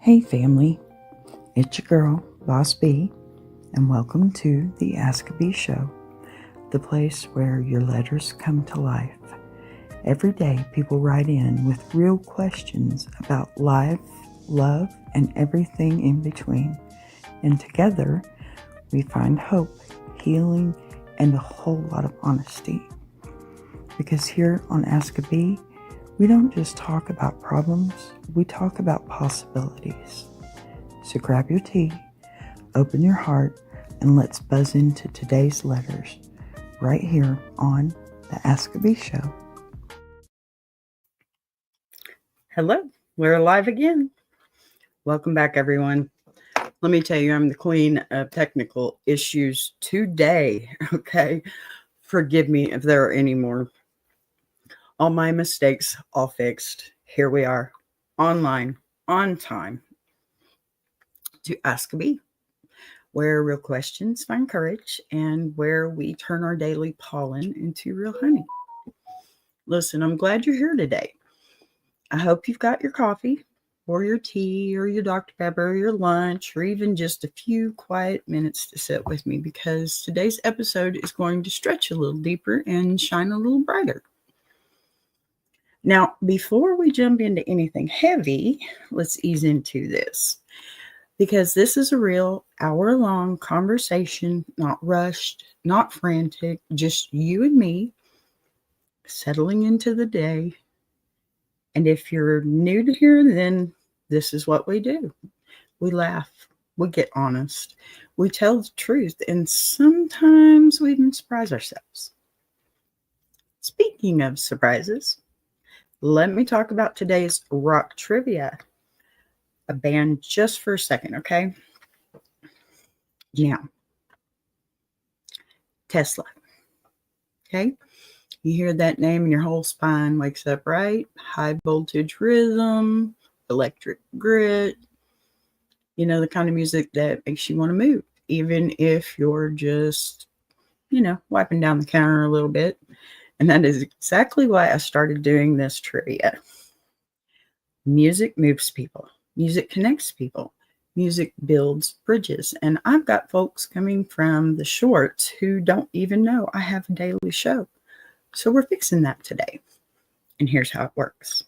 Hey family, it's your girl, Boss B, and welcome to the AskABee show, the place where your letters come to life. Every day people write in with real questions about life, love, and everything in between. And together we find hope, healing, and a whole lot of honesty. Because here on AskABee, we don't just talk about problems, we talk about possibilities. So grab your tea, open your heart, and let's buzz into today's letters right here on the AskABee show. Hello, we're live again. Welcome back, everyone. Let me tell you, I'm the queen of technical issues today, okay? Forgive me if there are any more. All my mistakes, all fixed. Here we are, online, on time, to AskABee, where real questions find courage and where we turn our daily pollen into real honey. Listen, I'm glad you're here today. I hope you've got your coffee or your tea or your Dr. Pepper or your lunch or even just a few quiet minutes to sit with me, because today's episode is going to stretch a little deeper and shine a little brighter. Now, before we jump into anything heavy, let's ease into this, because this is a real hour-long conversation, not rushed, not frantic, just you and me settling into the day. And if you're new to here, then this is what we do. We laugh, we get honest, we tell the truth, and sometimes we even surprise ourselves. Speaking of surprises, let me talk about today's rock trivia. A band just for a second, okay? Now, Tesla, okay? You hear that name and your whole spine wakes up, right? High voltage rhythm, electric grit, you know, the kind of music that makes you want to move, even if you're just, wiping down the counter a little bit. And that is exactly why I started doing this trivia. Music moves people. Music connects people. Music builds bridges. And I've got folks coming from the shorts who don't even know I have a daily show. So we're fixing that today. And here's how it works.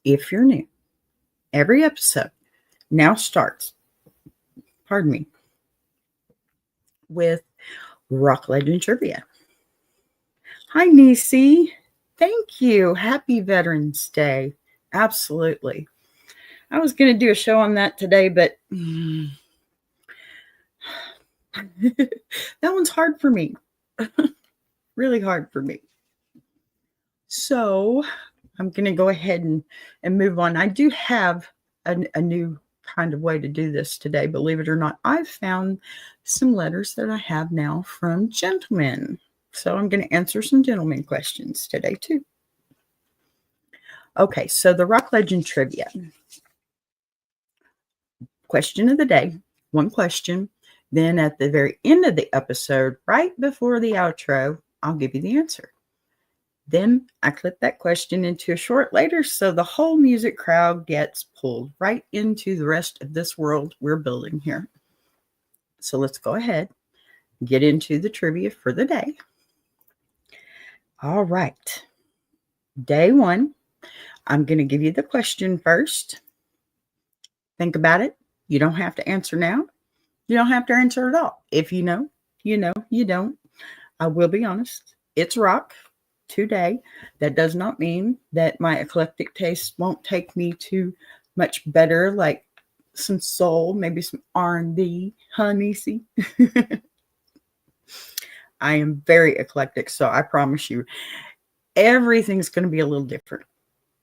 If you're new, every episode now starts, with Rock Legend Trivia. Hi, Nisi. Thank you. Happy Veterans Day. Absolutely. I was going to do a show on that today, but that one's hard for me. Really hard for me. So I'm going to go ahead and move on. I do have a new kind of way to do this today. Believe it or not, I've found some letters that I have now from gentlemen. So I'm going to answer some gentlemen questions today too. Okay, so the Rock Legend Trivia. Question of the day, one question. Then at the very end of the episode, right before the outro, I'll give you the answer. Then I clip that question into a short later, so the whole music crowd gets pulled right into the rest of this world we're building here. So let's go ahead and get into the trivia for the day. All right. Day one, I'm going to give you the question first. Think about it. You don't have to answer now. You don't have to answer at all. If you know, you know. You don't. I will be honest. It's rock today. That does not mean that my eclectic taste won't take me to much better, like some soul, maybe some R&B, honey. See, I am very eclectic, so I promise you, everything's going to be a little different.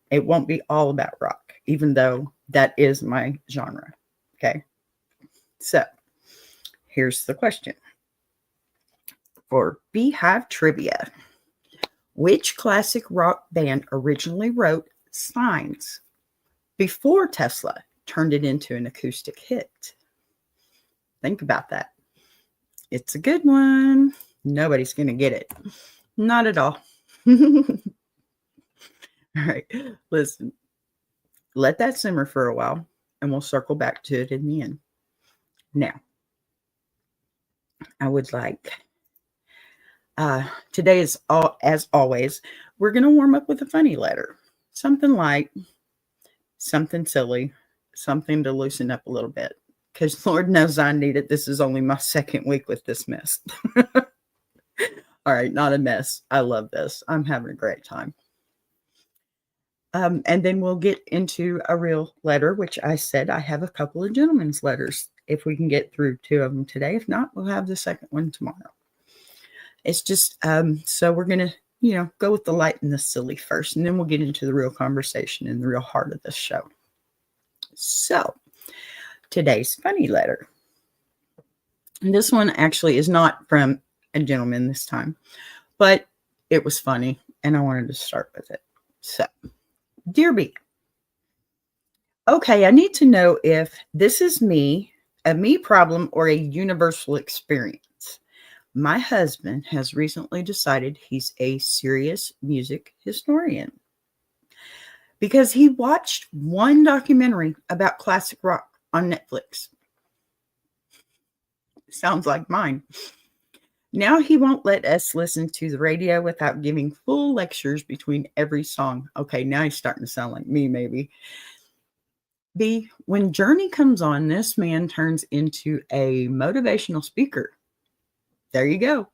It won't be all about rock, even though that is my genre. Okay, so here's the question for Beehive Trivia. Which classic rock band originally wrote Signs before Tesla turned it into an acoustic hit? Think about that. It's a good one. Nobody's going to get it. Not at all. All right, listen. let that simmer for a while, and we'll circle back to it in the end. Now, I would like, today is, as always, we're going to warm up with a funny letter. Something light, something silly, something to loosen up a little bit. Because Lord knows I need it. This is only my second week with this mess. All right, not a mess. I love this. I'm having a great time. And then we'll get into a real letter, which I said I have a couple of gentlemen's letters. If we can get through 2 of them today. If not, we'll have the second one tomorrow. It's just, so we're going to, go with the light and the silly first, and then we'll get into the real conversation and the real heart of this show. So, today's funny letter. And this one actually is not from a gentleman this time, but it was funny, and I wanted to start with it. So, Dear B, okay, I need to know if this is a me problem, or a universal experience. My husband has recently decided he's a serious music historian because he watched one documentary about classic rock on Netflix. Sounds like mine. Now he won't let us listen to the radio without giving full lectures between every song. Okay, now he's starting to sound like me, maybe. B, when Journey comes on, this man turns into a motivational speaker. There you go.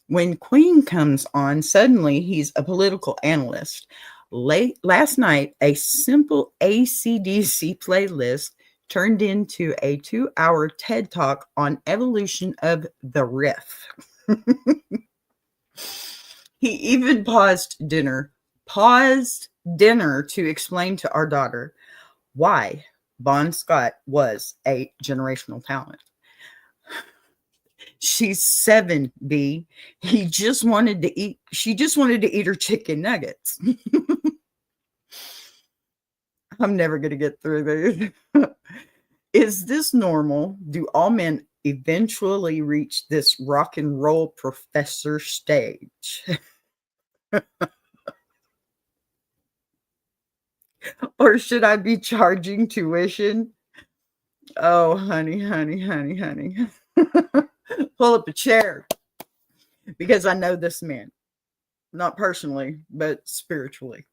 When Queen comes on, suddenly he's a political analyst. Last night, a simple AC/DC playlist turned into a 2-hour TED Talk on evolution of the riff. He even paused dinner to explain to our daughter why Bon Scott was a generational talent. She's 7, B. She just wanted to eat her chicken nuggets. I'm never going to get through this. Is this normal? Do all men eventually reach this rock and roll professor stage? Or should I be charging tuition? Oh, honey. Pull up a chair. Because I know this man. Not personally, but spiritually.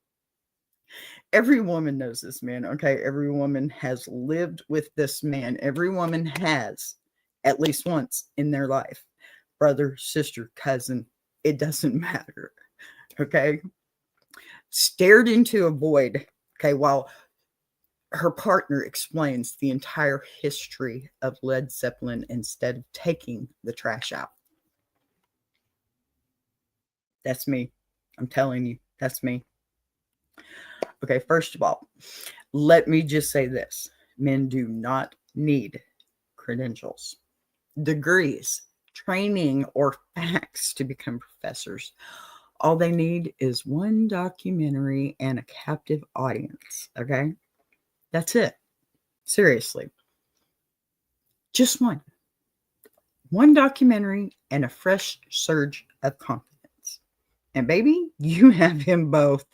Every woman knows this man, okay? Every woman has lived with this man. Every woman has, at least once in their life. Brother, sister, cousin, it doesn't matter, okay? Stared into a void, okay, while her partner explains the entire history of Led Zeppelin instead of taking the trash out. That's me. I'm telling you, that's me. Okay, first of all, let me just say this. Men do not need credentials, degrees, training, or facts to become professors. All they need is one documentary and a captive audience, okay? That's it. Seriously. Just one. One documentary and a fresh surge of confidence. And baby, you have him both.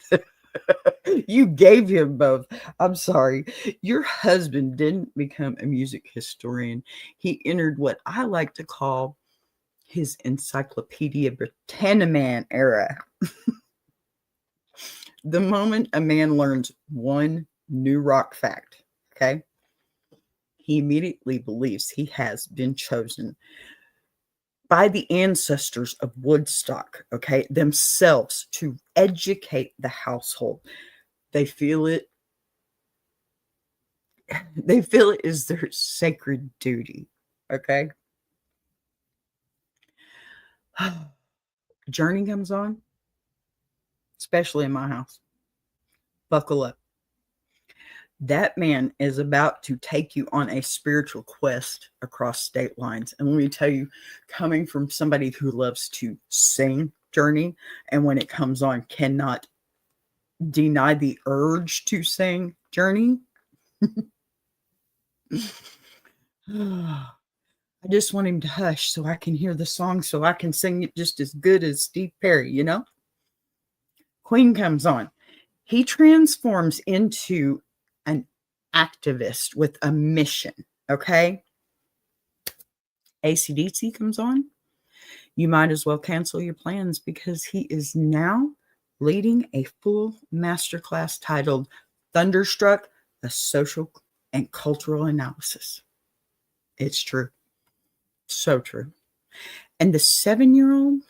You gave him both. I'm sorry. Your husband didn't become a music historian. He entered what I like to call his Encyclopedia Britanniman era. The moment a man learns one new rock fact, okay, he immediately believes he has been chosen by the ancestors of Woodstock, okay, themselves to educate the household. They feel it. They feel it is their sacred duty, okay? Journey comes on, especially in my house. Buckle up. That man is about to take you on a spiritual quest across state lines. And let me tell you, coming from somebody who loves to sing, Journey, and when it comes on, cannot deny the urge to sing, Journey. I just want him to hush so I can hear the song, so I can sing it just as good as Steve Perry, you know? Queen comes on. He transforms into an activist with a mission. Okay. AC/DC comes on. You might as well cancel your plans because he is now leading a full masterclass titled Thunderstruck, a Social and Cultural Analysis. It's true. So true. And the 7-year-old,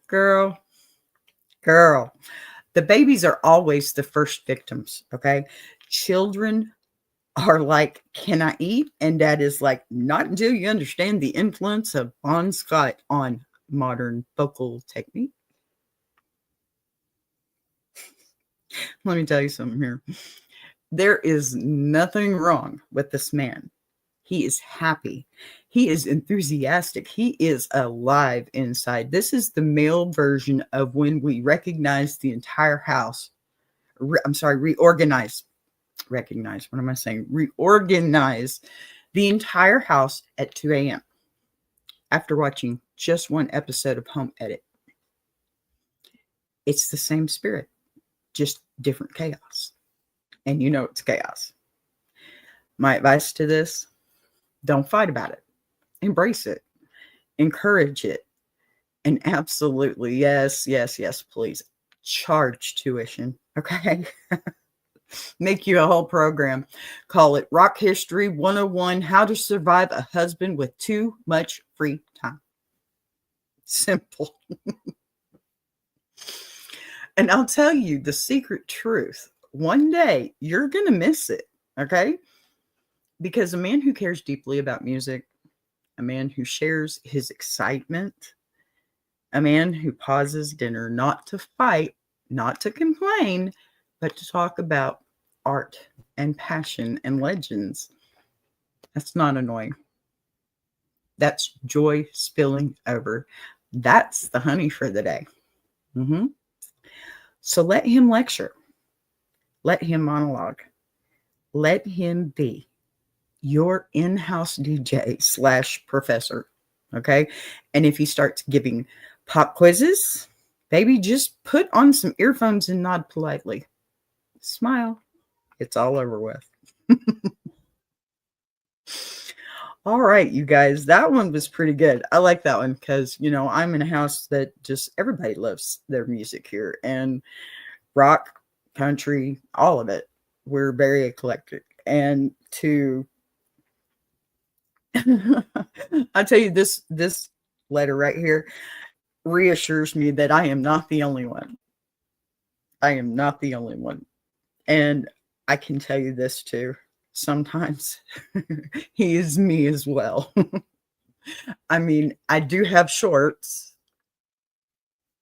girl, the babies are always the first victims, okay? Children are like, can I eat? And dad is like, not until you understand the influence of Bon Scott on modern vocal technique. Let me tell you something here. There is nothing wrong with this man. He is happy. He is enthusiastic. He is alive inside. This is the male version of when we recognize the entire house. Reorganize. Recognize. What am I saying? Reorganize the entire house at 2 a.m. after watching just one episode of Home Edit. It's the same spirit, just different chaos. And you know it's chaos. My advice to this, don't fight about it. Embrace it. Encourage it. And absolutely, yes, please. Charge tuition, okay? Make you a whole program. Call it Rock History 101, How to Survive a Husband with Too Much Free Time. Simple. And I'll tell you the secret truth. One day, you're going to miss it, okay? Because a man who cares deeply about music, a man who shares his excitement, a man who pauses dinner not to fight, not to complain, but to talk about art and passion and legends. That's not annoying. That's joy spilling over. That's the honey for the day. So let him lecture. Let him monologue. Let him be your in-house DJ / professor. Okay. And if he starts giving pop quizzes, baby, just put on some earphones and nod politely. Smile. It's all over with. All right, you guys, that one was pretty good. I like that one because, you know, I'm in a house that just everybody loves their music here, and rock, country, all of it. We're very eclectic. And to, I tell you, this letter right here reassures me that I am not the only one. I am not the only one. And I can tell you this too. Sometimes he is me as well. I mean, I do have shorts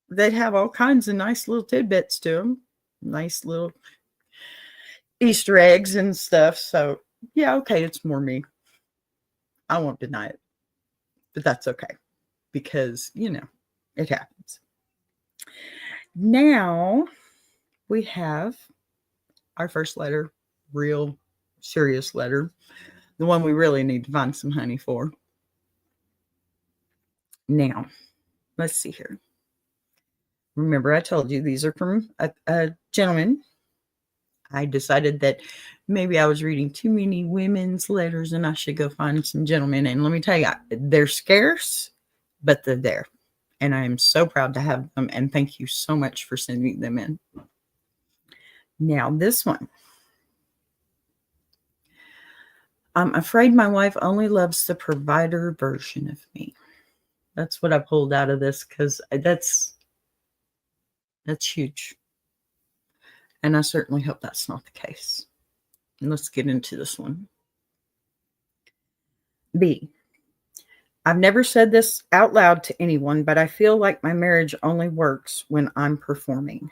that have all kinds of nice little tidbits to them. Nice little Easter eggs and stuff. So, yeah, okay, it's more me. I won't deny it. But that's okay. Because, you know, it happens. Now, we have our first letter, real serious letter, the one we really need to find some honey for. Now, let's see here. Remember, I told you these are from a gentleman. I decided that maybe I was reading too many women's letters and I should go find some gentlemen. And let me tell you, they're scarce, but they're there. And I am so proud to have them. And thank you so much for sending them in. Now, this one. I'm afraid my wife only loves the provider version of me. That's what I pulled out of this because that's huge. And I certainly hope that's not the case. And let's get into this one. B. I've never said this out loud to anyone, but I feel like my marriage only works when I'm performing.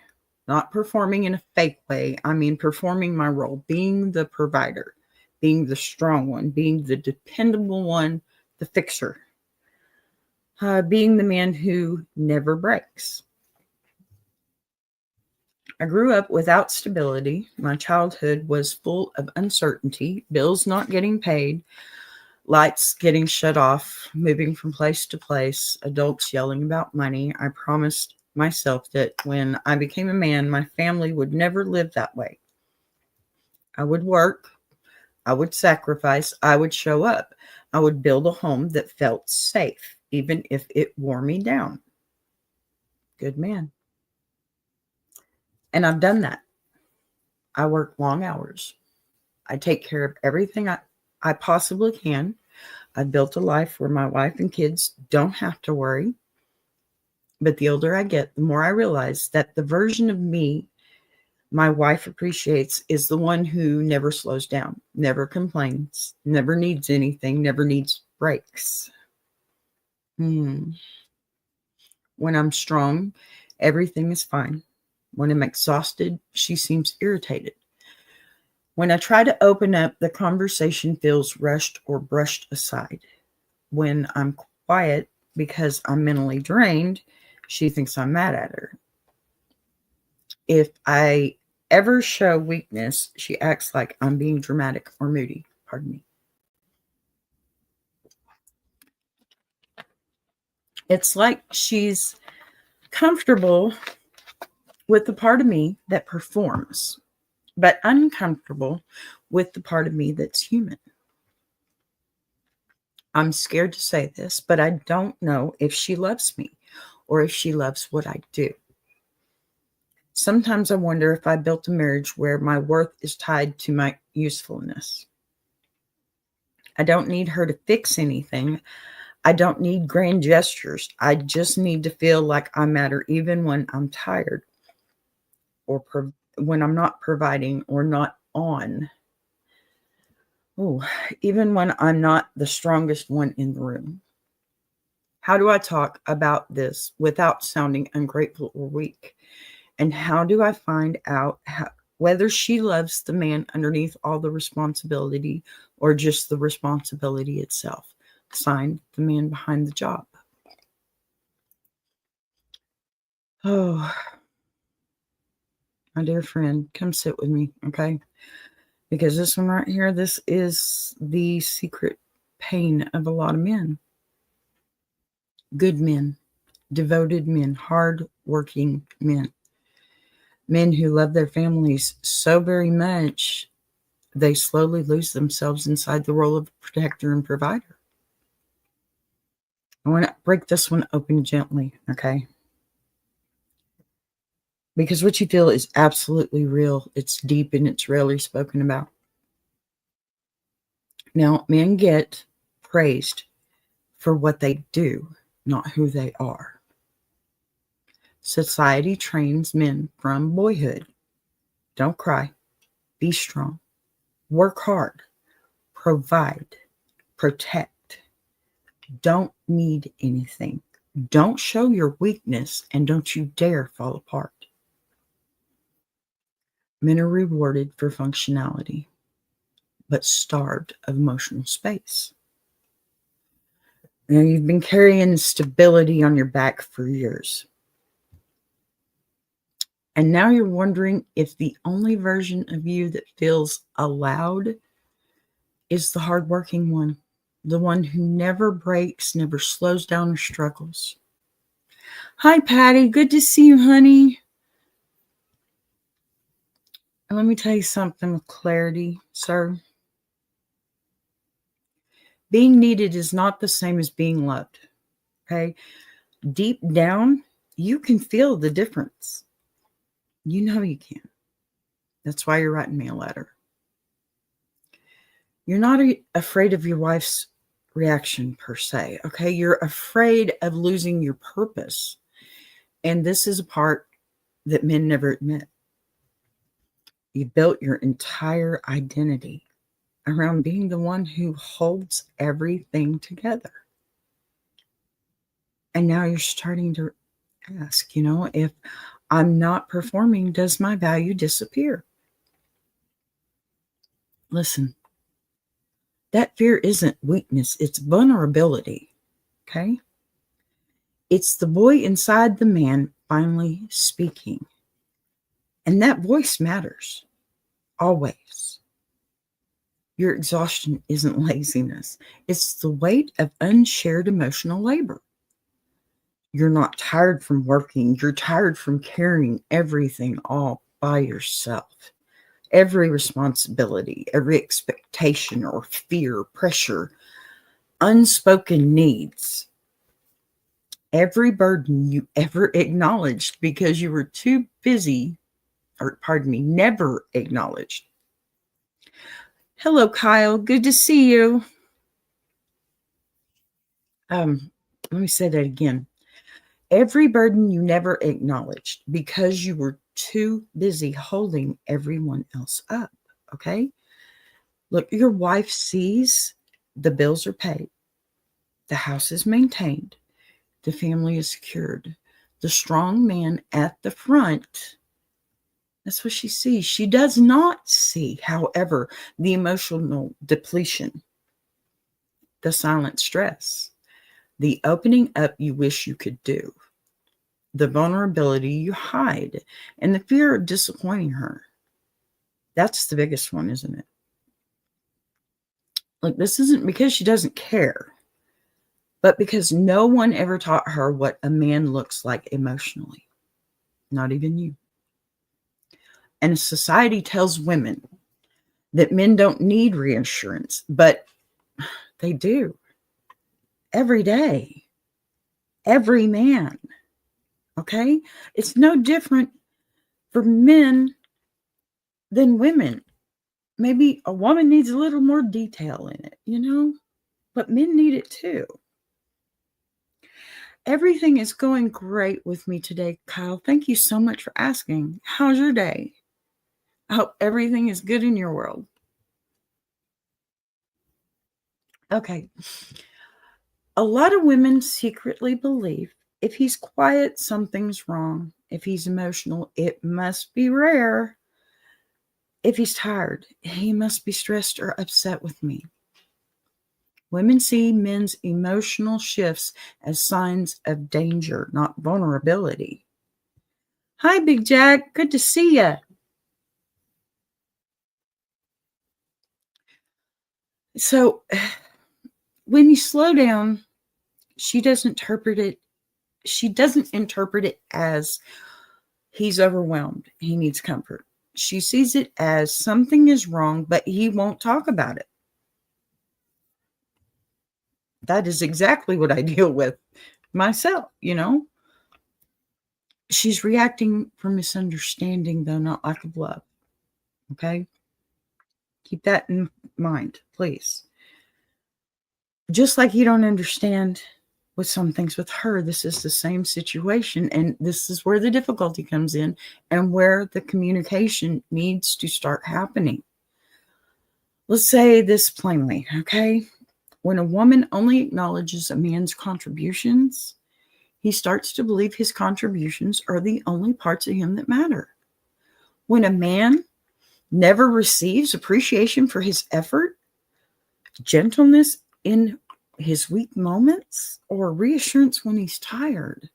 Not performing in a fake way. I mean performing my role, being the provider. Being the strong one, being the dependable one, the fixer, being the man who never breaks. I grew up without stability. My childhood was full of uncertainty, bills not getting paid, lights getting shut off, moving from place to place, adults yelling about money. I promised myself that when I became a man, my family would never live that way. I would work, I would sacrifice, I would show up, I would build a home that felt safe, even if it wore me down. Good man. And I've done that. I work long hours. I take care of everything I possibly can. I built a life where my wife and kids don't have to worry. But the older I get, the more I realize that the version of me my wife appreciates is the one who never slows down, never complains, never needs anything, never needs breaks. When I'm strong, everything is fine. When I'm exhausted, she seems irritated. When I try to open up, the conversation feels rushed or brushed aside. When I'm quiet because I'm mentally drained, she thinks I'm mad at her. If I ever show weakness, she acts like I'm being dramatic or moody. Pardon me. It's like she's comfortable with the part of me that performs, but uncomfortable with the part of me that's human. I'm scared to say this, but I don't know if she loves me or if she loves what I do. Sometimes I wonder if I built a marriage where my worth is tied to my usefulness. I don't need her to fix anything. I don't need grand gestures. I just need to feel like I matter even when I'm tired or when I'm not providing or not on. Oh, even when I'm not the strongest one in the room. How do I talk about this without sounding ungrateful or weak? And how do I find out whether she loves the man underneath all the responsibility or just the responsibility itself? Signed, the man behind the job. Oh, my dear friend, come sit with me, okay? Because this one right here, this is the secret pain of a lot of men. Good men, devoted men, hard-working men. Men who love their families so very much, they slowly lose themselves inside the role of protector and provider. I want to break this one open gently, okay? Because what you feel is absolutely real. It's deep and it's rarely spoken about. Now, men get praised for what they do, not who they are. Society trains men from boyhood. Don't cry. Be strong. Work hard. Provide. Protect. Don't need anything. Don't show your weakness, and don't you dare fall apart. Men are rewarded for functionality, but starved of emotional space. Now, you've been carrying stability on your back for years. And now you're wondering if the only version of you that feels allowed is the hardworking one, the one who never breaks, never slows down or struggles. Hi, Patty. Good to see you, honey. And let me tell you something with clarity, sir. Being needed is not the same as being loved, okay? Deep down, you can feel the difference. You know you can. That's why you're writing me a letter. You're not afraid of your wife's reaction per se, okay? You're afraid of losing your purpose. And this is a part that men never admit. You built your entire identity around being the one who holds everything together. And now you're starting to ask, if I'm not performing, does my value disappear? Listen, that fear isn't weakness, it's vulnerability, okay? It's the boy inside the man finally speaking. And that voice matters, always. Your exhaustion isn't laziness. It's the weight of unshared emotional labor. You're not tired from working. You're tired from carrying everything all by yourself. Every responsibility, every expectation or fear, pressure, unspoken needs, every burden you ever acknowledged because you were too busy, or pardon me, never acknowledged. Hello, Kyle. Good to see you. Let me say that again. Every burden you never acknowledged because you were too busy holding everyone else up. Okay. Look, your wife sees the bills are paid, the house is maintained, the family is secured, the strong man at the front. That's what she sees. She does not see, however, the emotional depletion, the silent stress, the opening up you wish you could do, the vulnerability you hide, and the fear of disappointing her. That's the biggest one, isn't it? Like, this isn't because she doesn't care, but because no one ever taught her what a man looks like emotionally, not even you. And society tells women that men don't need reassurance, but they do every day, every man. Okay? It's no different for men than women. Maybe a woman needs a little more detail in it, but men need it too. Everything is going great with me today, Kyle. Thank you so much for asking. How's your day? I hope everything is good in your world. Okay. A lot of women secretly believe if he's quiet, something's wrong. If he's emotional, it must be rare. If he's tired, he must be stressed or upset with me. Women see men's emotional shifts as signs of danger, not vulnerability. Hi, Big Jack. Good to see you. So, when you slow down, she doesn't interpret it as he's overwhelmed, he needs comfort. She sees it as something is wrong, but he won't talk about it. That is exactly what I deal with myself, She's reacting from misunderstanding, though, not lack of love. Okay? Keep that in mind, please. Just like you don't understand with some things with her, this is the same situation. And this is where the difficulty comes in and where the communication needs to start happening. Let's say this plainly, okay? When a woman only acknowledges a man's contributions, he starts to believe his contributions are the only parts of him that matter. When a man never receives appreciation for his effort, gentleness in his weak moments, or reassurance when he's tired,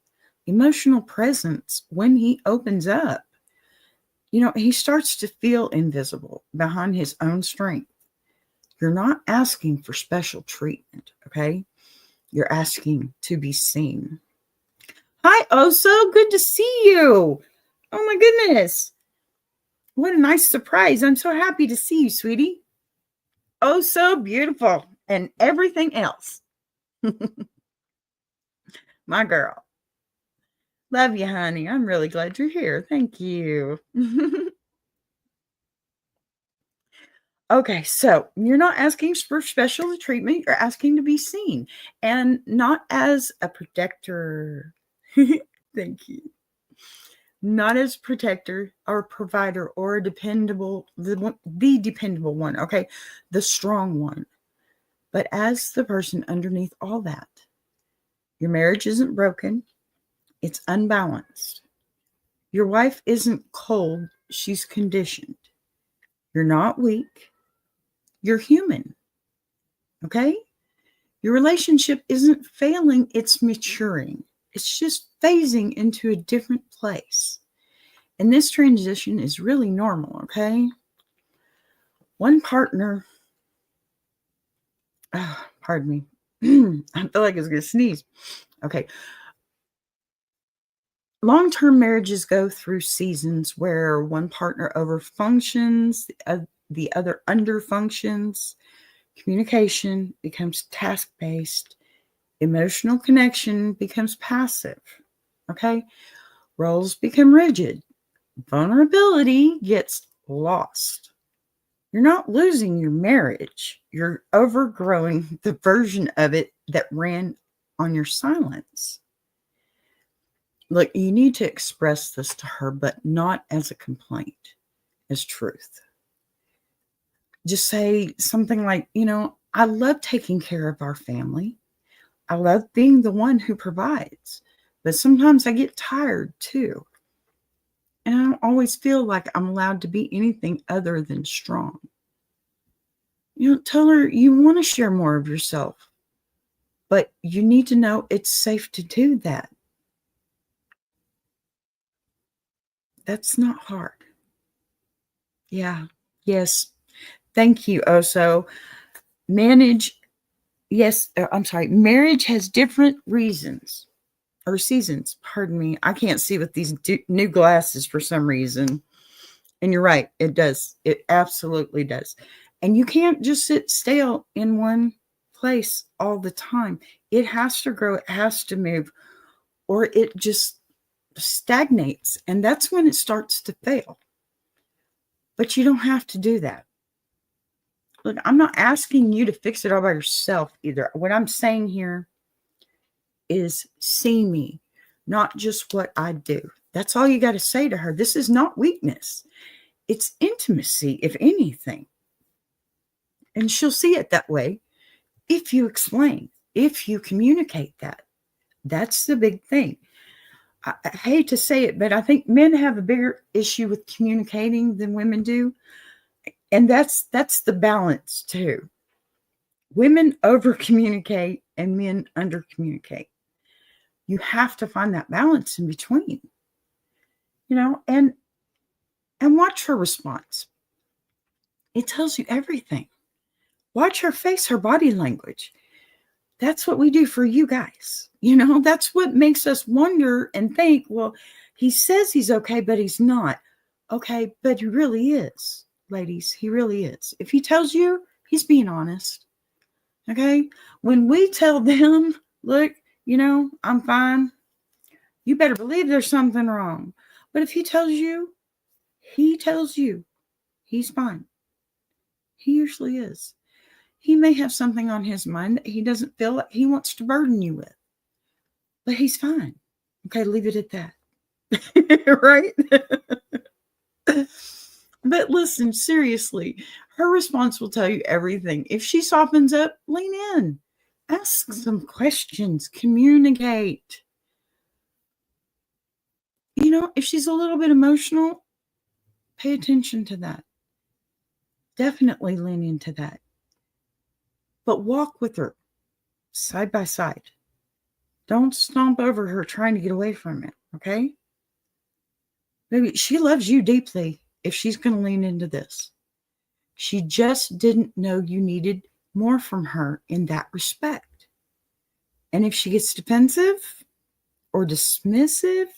emotional presence when he opens up, he starts to feel invisible behind his own strength. You're not asking for special treatment, okay? You're asking to be seen. Hi, Oso. Good to see you. Oh, my goodness. What a nice surprise. I'm so happy to see you, sweetie. Oh, so beautiful. And everything else. My girl. Love you, honey. I'm really glad you're here. Thank you. Okay, so you're not asking for special treatment. You're asking to be seen, and not as a protector. Thank you. Not as protector or provider or a dependable, the dependable one, okay? The strong one. But as the person underneath all that. Your marriage isn't broken. It's unbalanced. Your wife isn't cold. She's conditioned. You're not weak. You're human. Okay? Your relationship isn't failing. It's maturing. It's just phasing into a different place. And this transition is really normal, okay? One partner, pardon me. I feel like I was going to sneeze. Okay. long-term marriages go through seasons where one partner overfunctions, the other underfunctions. Communication becomes task-based. Emotional connection becomes passive. Okay? Roles become rigid. Vulnerability gets lost. You're not losing your marriage. You're overgrowing the version of it that ran on your silence. Look, you need to express this to her, but not as a complaint, as truth. Just say something like, I love taking care of our family. I love being the one who provides, but sometimes I get tired too. And I don't always feel like I'm allowed to be anything other than strong. Tell her you want to share more of yourself, but you need to know it's safe to do that. That's not hard. Yeah. Yes. Thank you, Oso. Marriage has different reasons or seasons. Pardon me. I can't see with these new glasses for some reason. And you're right. It does. It absolutely does. And you can't just sit stale in one place all the time. It has to grow. It has to move, or it just stagnates. And that's when it starts to fail. But you don't have to do that. Look, I'm not asking you to fix it all by yourself either. What I'm saying here is see me, not just what I do. That's all you got to say to her. This is not weakness. It's intimacy, if anything. And she'll see it that way if you explain, if you communicate that. That's the big thing. I hate to say it, but I think men have a bigger issue with communicating than women do. And that's the balance too. Women over communicate and men under communicate. You have to find that balance in between, and watch her response. It tells you everything. Watch her face, her body language. That's what we do for you guys. That's what makes us wonder and think, well, he says he's okay, but he's not. Okay, but he really is. Ladies, he really is. If he tells you, he's being honest. Okay? When we tell them, look, I'm fine, you better believe there's something wrong. But if he tells you he's fine. He usually is. He may have something on his mind that he doesn't feel like he wants to burden you with. But he's fine. Okay, leave it at that. Right? But listen, seriously, her response will tell you everything. If she softens up, lean in. Ask some questions. Communicate. If she's a little bit emotional, pay attention to that. Definitely lean into that. But walk with her side by side. Don't stomp over her trying to get away from it, okay? Maybe she loves you deeply if she's going to lean into this. She just didn't know you needed more from her in that respect. And if she gets defensive or dismissive,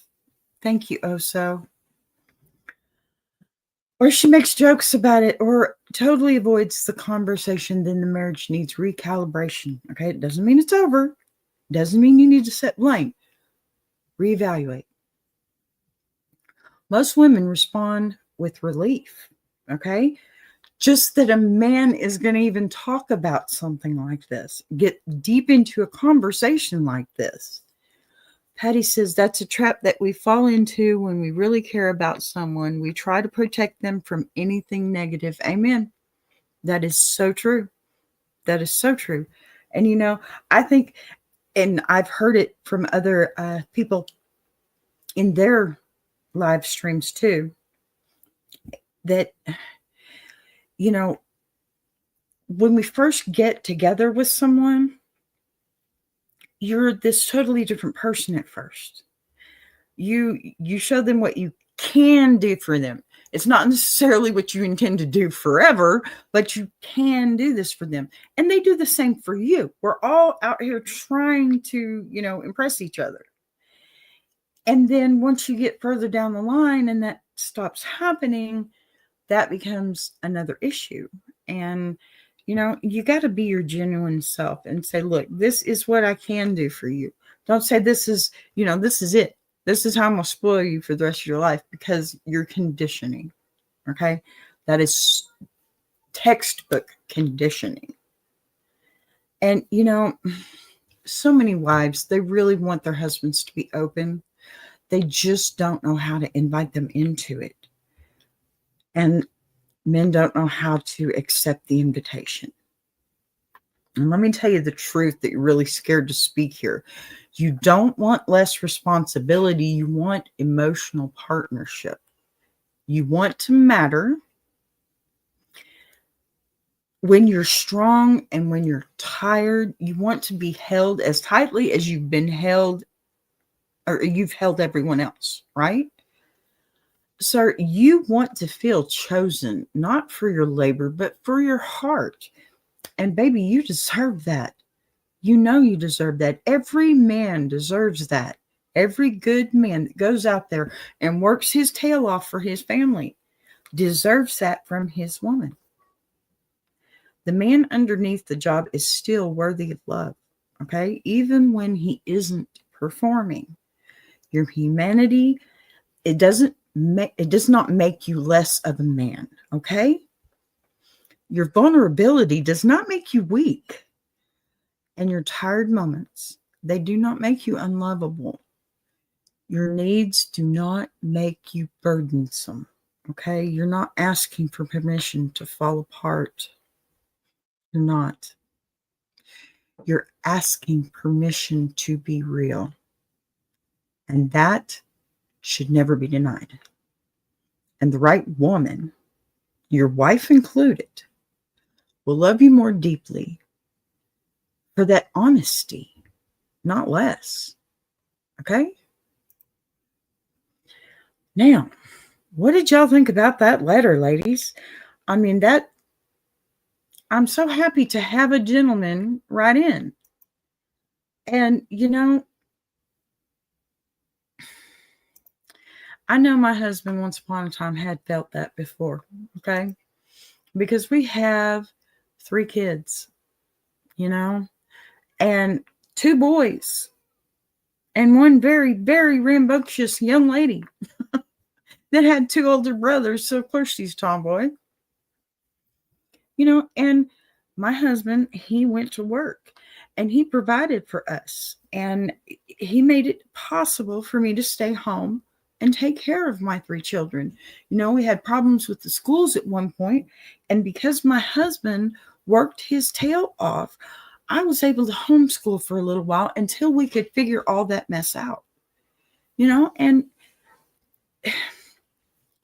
thank you, Oso. Or she makes jokes about it or totally avoids the conversation, then the marriage needs recalibration. Okay, it doesn't mean it's over. Doesn't mean you need to set blame. Reevaluate. Most women respond with relief. Okay, just that a man is going to even talk about something like this, get deep into a conversation like this. Patty says that's a trap that we fall into when we really care about someone. We try to protect them from anything negative. Amen. That is so true. That is so true. And, I think, and I've heard it from other people in their live streams too, that, when we first get together with someone, you're this totally different person at first. You show them what you can do for them. It's not necessarily what you intend to do forever, but you can do this for them. And they do the same for you. We're all out here trying to, impress each other. And then once you get further down the line and that stops happening, that becomes another issue. And, you got to be your genuine self and say, look, this is what I can do for you. Don't say this is it. This is how I'm going to spoil you for the rest of your life, because you're conditioning. Okay. That is textbook conditioning. And, so many wives, they really want their husbands to be open. They just don't know how to invite them into it. And men don't know how to accept the invitation. And let me tell you the truth that you're really scared to speak here. You don't want less responsibility. You want emotional partnership. You want to matter when you're strong and when you're tired. You want to be held as tightly as you've been held, or you've held everyone else, right? Sir, you want to feel chosen, not for your labor, but for your heart. And baby, you deserve that. You deserve that. Every man deserves that. Every good man that goes out there and works his tail off for his family deserves that from his woman. The man underneath the job is still worthy of love, okay? Even when he isn't performing. Your humanity, it does not make you less of a man, okay? Your vulnerability does not make you weak. And your tired moments, they do not make you unlovable. Your needs do not make you burdensome, okay? You're not asking for permission to fall apart. You're not. You're asking permission to be real. And that should never be denied. And the right woman, your wife included, will love you more deeply for that honesty, not less. Okay? Now, what did y'all think about that letter, ladies? I mean, I'm so happy to have a gentleman write in. And, I know my husband once upon a time had felt that before, okay? Because we have 3 kids, and 2 boys, and one very, very rambunctious young lady that had 2 older brothers. So, of course, she's tomboy. And my husband, he went to work and he provided for us. And he made it possible for me to stay home and take care of my 3 children. We had problems with the schools at one point. And because my husband worked his tail off, I was able to homeschool for a little while until we could figure all that mess out. And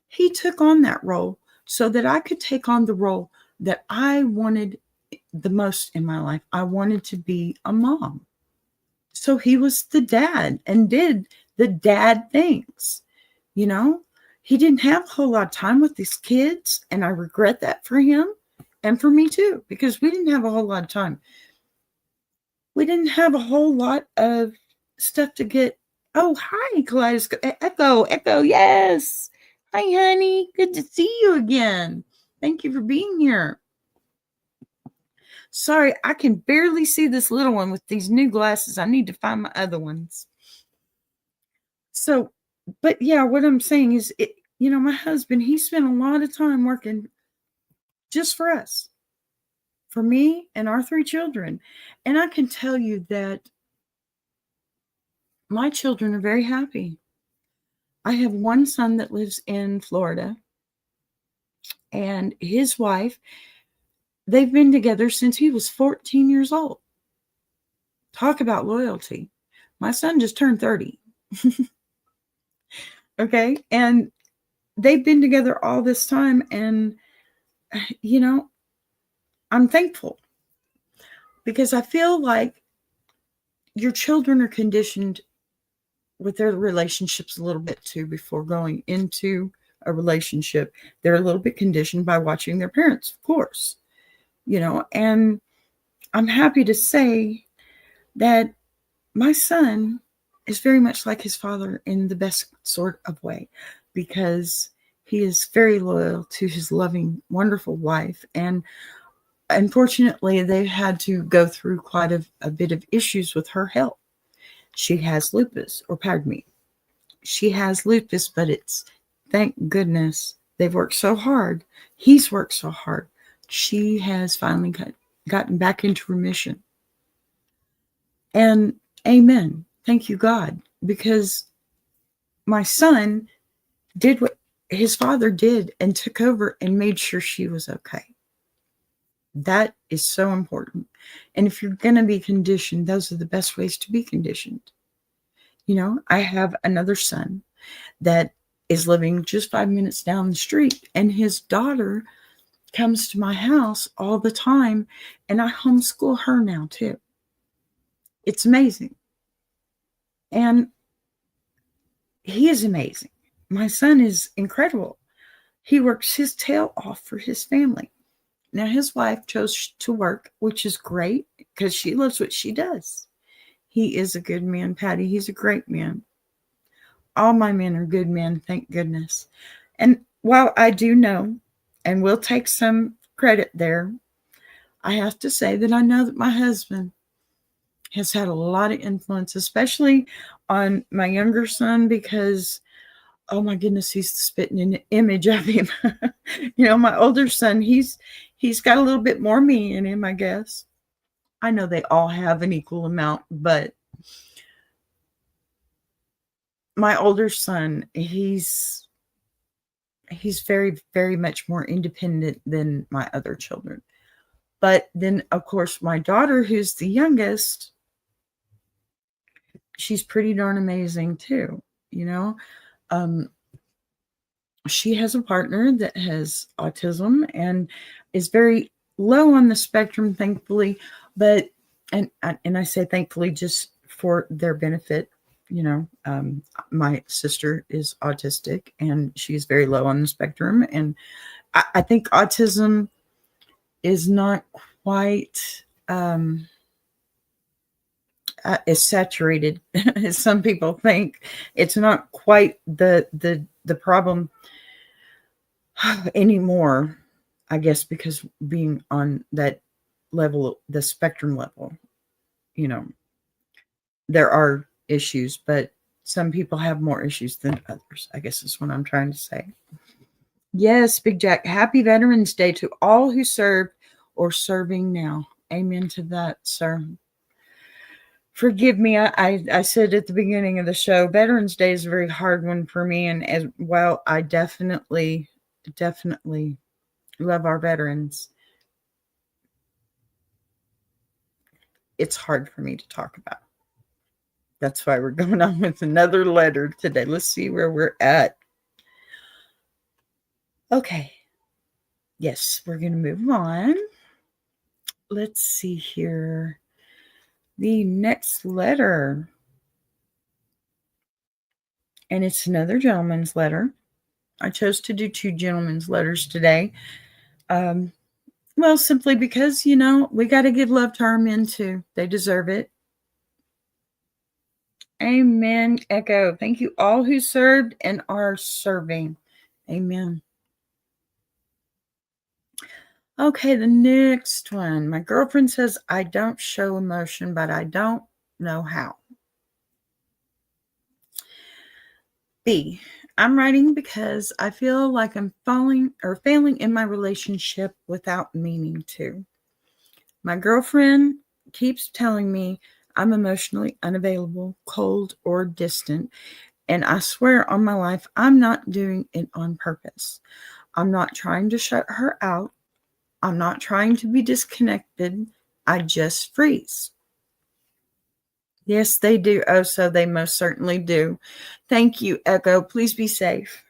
he took on that role so that I could take on the role that I wanted the most in my life. I wanted to be a mom. So he was the dad and did the dad things. He didn't have a whole lot of time with his kids, and I regret that for him and for me too, because we didn't have a whole lot of time. We didn't have a whole lot of stuff to get. Oh, hi, Kaleidoscope. Echo, yes. Hi, honey. Good to see you again. Thank you for being here. Sorry, I can barely see this little one with these new glasses. I need to find my other ones. So, but yeah, what I'm saying is, my husband, he spent a lot of time working just for us, for me and our 3 children. And I can tell you that my children are very happy. I have one son that lives in Florida, and his wife, they've been together since he was 14 years old. Talk about loyalty. My son just turned 30. Okay. And they've been together all this time. And, I'm thankful, because I feel like your children are conditioned with their relationships a little bit too before going into a relationship. They're a little bit conditioned by watching their parents, of course, and I'm happy to say that my son is very much like his father in the best sort of way, because he is very loyal to his loving, wonderful wife. And unfortunately, they've had to go through quite a bit of issues with her health. She has lupus, or pardon me, she has lupus, but it's, thank goodness, they've worked so hard. He's worked so hard. She has finally gotten back into remission. And amen. Thank you, God, because my son did what his father did and took over and made sure she was okay. That is so important. And if you're going to be conditioned, those are the best ways to be conditioned. You know, I have another son that is living just 5 minutes down the street, and his daughter comes to my house all the time, and I homeschool her now too. It's amazing. And he is amazing. My son is incredible. He works his tail off for his family. Now, his wife chose to work, which is great because she loves what she does. He is a good man, Patty. He's a great man. All my men are good men, thank goodness. And while I do know, and will take some credit there, I have to say that I know that my husband has had a lot of influence, especially on my younger son, because, oh my goodness, he's the spitting image of him. You know, my older son, he's got a little bit more me in him, I guess. I know they all have an equal amount, but my older son, he's very, very much more independent than my other children. But then, of course, my daughter, who's the youngest, she's pretty darn amazing too. You know, she has a partner that has autism and is very low on the spectrum, thankfully. But and I say thankfully just for their benefit. You know, my sister is autistic and she's very low on the spectrum. And I think autism is not quite as saturated as some people think. It's not quite the problem anymore, I guess, because being on that level, the spectrum level, you know, there are issues, but some people have more issues than others, I guess is what I'm trying to say. Yes, Big Jack, happy Veterans Day to all who served or serving now. Amen to that, sir. Forgive me, I said at the beginning of the show, Veterans Day is a very hard one for me. And as well, I definitely love our veterans. It's hard for me to talk about. That's why we're going on with another letter today. Let's see where we're at. Okay. Yes, we're going to move on. Let's see here. The next letter. And it's another gentleman's letter. I chose to do 2 gentlemen's letters today. Well, simply because, you know, we got to give love to our men too. They deserve it. Amen. Echo. Thank you all who served and are serving. Amen. Okay, the next one. My girlfriend says I don't show emotion, but I don't know how. B. I'm writing because I feel like I'm failing in my relationship without meaning to. My girlfriend keeps telling me I'm emotionally unavailable, cold, or distant, and I swear on my life I'm not doing it on purpose. I'm not trying to shut her out. I'm not trying to be disconnected. I just freeze. Yes, they do. Oh, so they most certainly do. Thank you, Echo. Please be safe.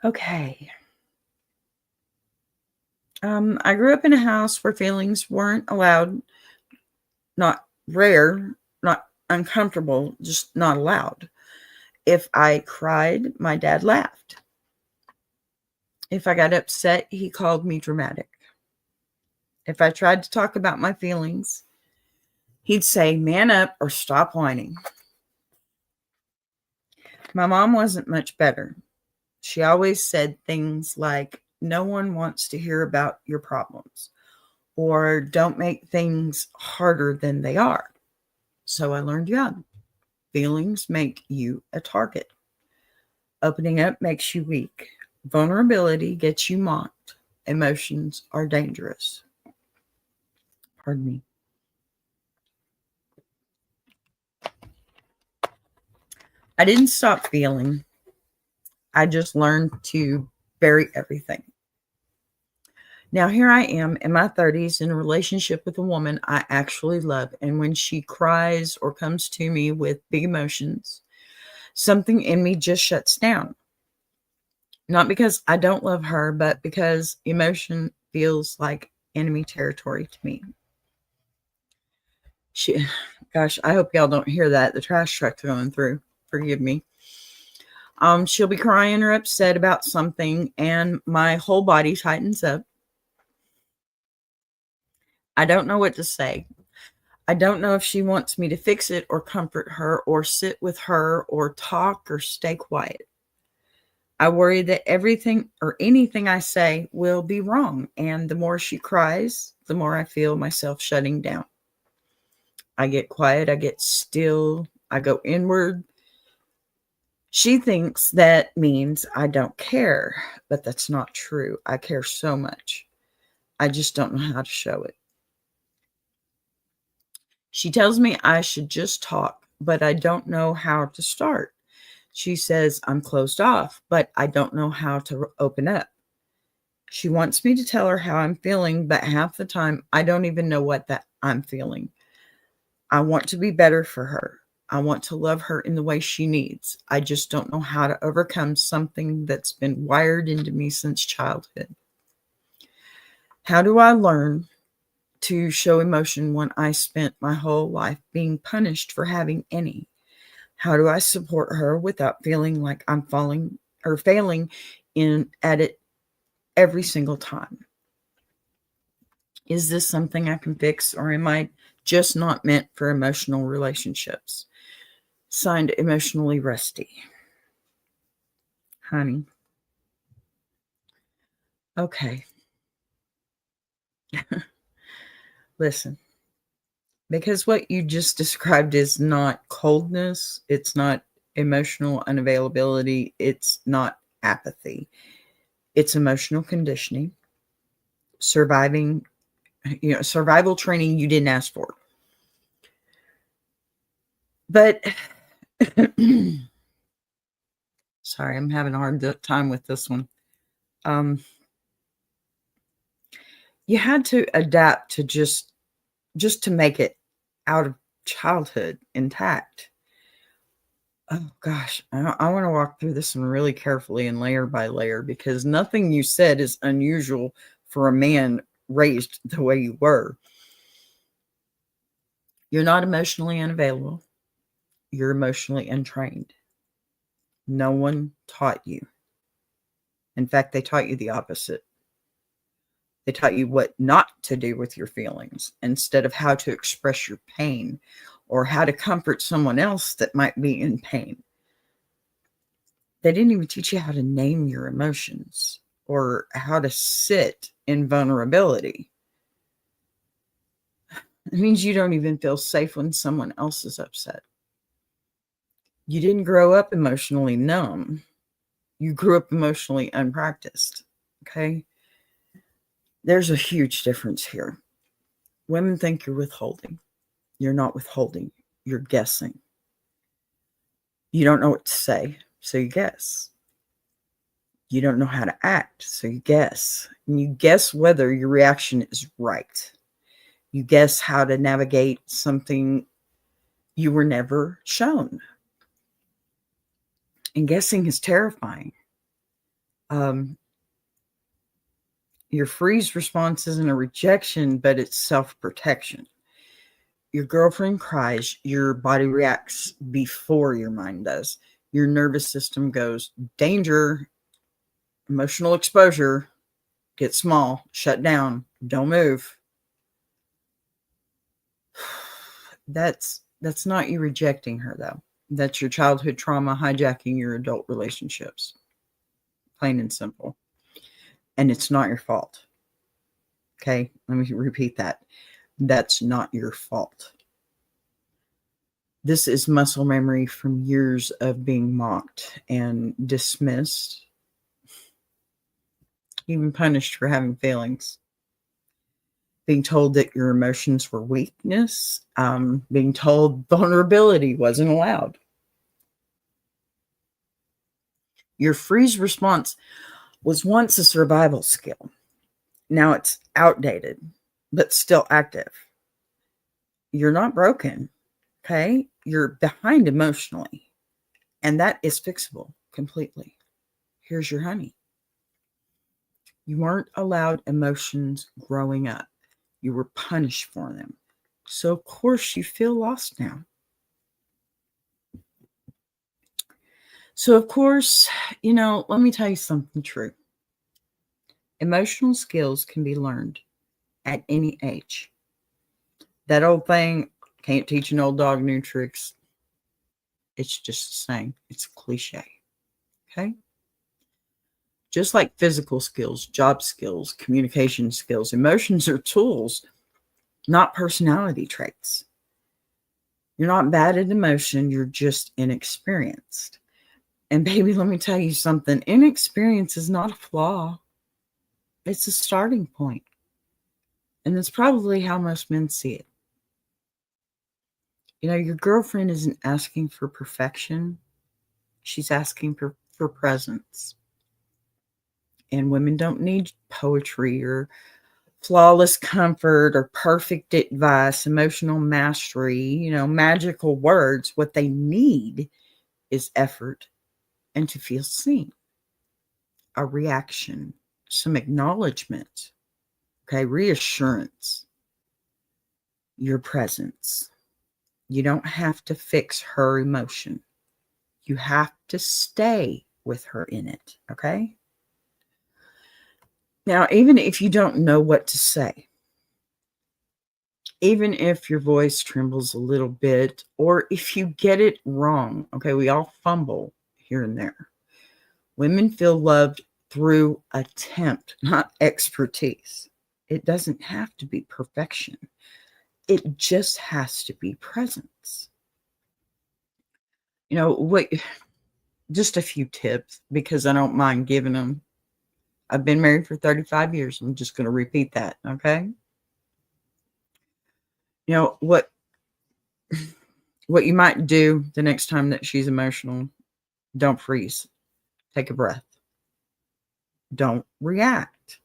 Okay. I grew up in a house where feelings weren't allowed, not rare, not uncomfortable, just not allowed. If I cried, my dad laughed. If I got upset, he called me dramatic. If I tried to talk about my feelings, He'd say, "Man up or stop whining." My mom wasn't much better. She always said things like, "No one wants to hear about your problems," or "Don't make things harder than they are." So I learned young. Feelings make you a target. Opening up makes you weak. Vulnerability gets you mocked. Emotions are dangerous. Pardon me. I didn't stop feeling. I just learned to bury everything. Now, here I am in my 30s in a relationship with a woman I actually love. And when she cries or comes to me with big emotions, something in me just shuts down. Not because I don't love her, but because emotion feels like enemy territory to me. Gosh, I hope y'all don't hear that. The trash truck's going through. Forgive me. She'll be crying or upset about something, and my whole body tightens up. I don't know what to say. I don't know if she wants me to fix it or comfort her or sit with her or talk or stay quiet. I worry that everything or anything I say will be wrong. And the more she cries, the more I feel myself shutting down. I get quiet. I get still. I go inward. She thinks that means I don't care, but that's not true. I care so much. I just don't know how to show it. She tells me I should just talk, but I don't know how to start. She says I'm closed off, but I don't know how to open up. She wants me to tell her how I'm feeling, but half the time I don't even know what that I'm feeling. I want to be better for her. I want to love her in the way she needs. I just don't know how to overcome something that's been wired into me since childhood. How do I learn to show emotion when I spent my whole life being punished for having any? How do I support her without feeling like I'm falling or failing in at it every single time? Is this something I can fix, or am I just not meant for emotional relationships? Signed, Emotionally Rusty. Honey. Okay. Listen, because what you just described is not coldness, it's not emotional unavailability, it's not apathy. It's emotional conditioning, survival training you didn't ask for. But sorry, I'm having a hard time with this one. You had to adapt to just to make it out of childhood intact. Oh gosh, I want to walk through this one really carefully and layer by layer, because nothing you said is unusual for a man raised the way you were. You're not emotionally unavailable. You're emotionally untrained. No one taught you. In fact, they taught you the opposite. They taught you what not to do with your feelings instead of how to express your pain or how to comfort someone else that might be in pain. They didn't even teach you how to name your emotions or how to sit in vulnerability. It means you don't even feel safe when someone else is upset. You didn't grow up emotionally numb. You grew up emotionally unpracticed. Okay? There's a huge difference here. Women think you're withholding. You're not withholding. You're guessing. You don't know what to say, so you guess. You don't know how to act, so you guess. And you guess whether your reaction is right. You guess how to navigate something you were never shown. And guessing is terrifying. Your freeze response isn't a rejection, but it's self-protection. Your girlfriend cries, your body reacts before your mind does. Your nervous system goes, danger, emotional exposure, get small, shut down, don't move. That's not you rejecting her, though. That's your childhood trauma hijacking your adult relationships. Plain and simple. And it's not your fault. Okay, let me repeat that. That's not your fault. This is muscle memory from years of being mocked and dismissed, even punished for having feelings. Being told that your emotions were weakness, being told vulnerability wasn't allowed. Your freeze response was once a survival skill. Now it's outdated, but still active. You're not broken, okay? You're behind emotionally, and that is fixable completely. Here's your honey. You weren't allowed emotions growing up. You were punished for them. So, of course, you feel lost now. So, of course, let me tell you something true. Emotional skills can be learned at any age. That old thing, can't teach an old dog new tricks. It's just the same. It's a cliche. Okay? Just like physical skills, job skills, communication skills, emotions are tools, not personality traits. You're not bad at emotion. You're just inexperienced. And baby, let me tell you something. Inexperience is not a flaw. It's a starting point. And that's probably how most men see it. Your girlfriend isn't asking for perfection. She's asking for presence. And women don't need poetry or flawless comfort or perfect advice, emotional mastery, magical words. What they need is effort and to feel seen, a reaction, some acknowledgement, okay, reassurance, your presence. You don't have to fix her emotion. You have to stay with her in it, okay? Now, even if you don't know what to say, even if your voice trembles a little bit, or if you get it wrong, okay, we all fumble here and there. Women feel loved through attempt, not expertise. It doesn't have to be perfection. It just has to be presence. Just a few tips because I don't mind giving them. I've been married for 35 years. I'm just going to repeat that, okay? What you might do the next time that she's emotional, don't freeze. Take a breath. Don't react.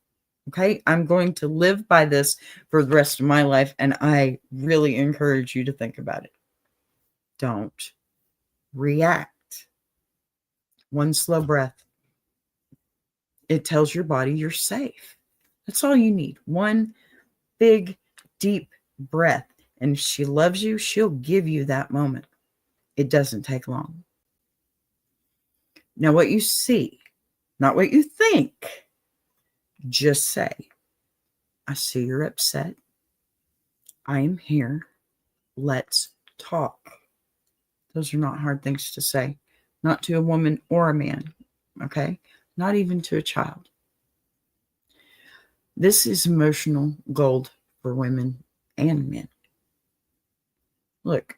Okay? I'm going to live by this for the rest of my life, and I really encourage you to think about it. Don't react. One slow breath. It tells your body you're safe. That's all you need. One big, deep breath. And if she loves you, she'll give you that moment. It doesn't take long. Now, what you see, not what you think, just say, I see you're upset. I am here. Let's talk. Those are not hard things to say. Not to a woman or a man. Okay? Not even to a child. This is emotional gold for women and men. Look,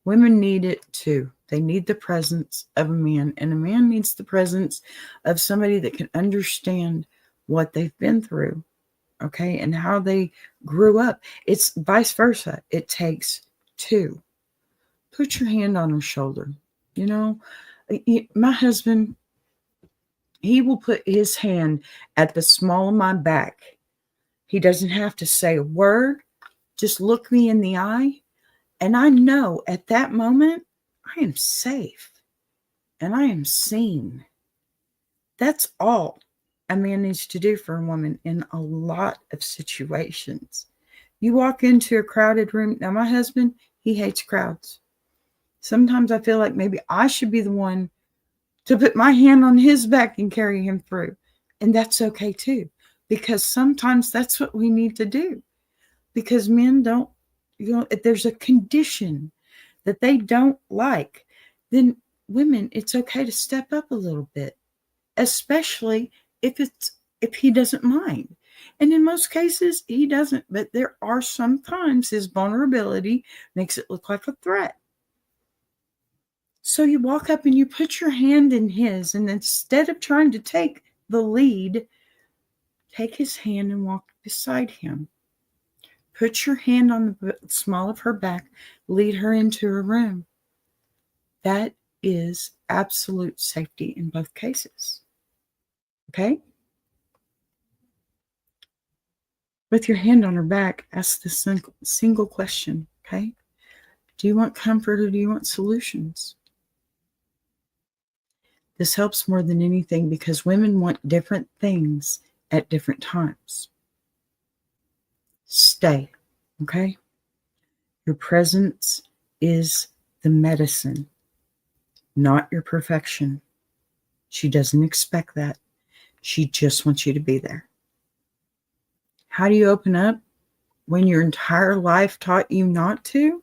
women need it too. They need the presence of a man, and a man needs the presence of somebody that can understand what they've been through, okay, and how they grew up. It's vice versa. It takes two. Put your hand on her shoulder. My husband, he will put his hand at the small of my back. He doesn't have to say a word. Just look me in the eye. And I know at that moment, I am safe and I am seen. That's all a man needs to do for a woman in a lot of situations. You walk into a crowded room. Now, my husband, he hates crowds. Sometimes I feel like maybe I should be the one to put my hand on his back and carry him through. And that's okay too, because sometimes that's what we need to do. because men don't, if there's a condition that they don't like, then women, it's okay to step up a little bit, especially if he doesn't mind. And in most cases, he doesn't, but there are sometimes his vulnerability makes it look like a threat. So you walk up and you put your hand in his, and instead of trying to take the lead, take his hand and walk beside him. Put your hand on the small of her back, lead her into her room. That is absolute safety in both cases. Okay? With your hand on her back, ask this single question. Okay? Do you want comfort or do you want solutions? This helps more than anything because women want different things at different times. Stay. Okay? Your presence is the medicine, not your perfection. She doesn't expect that. She just wants you to be there. How do you open up when your entire life taught you not to?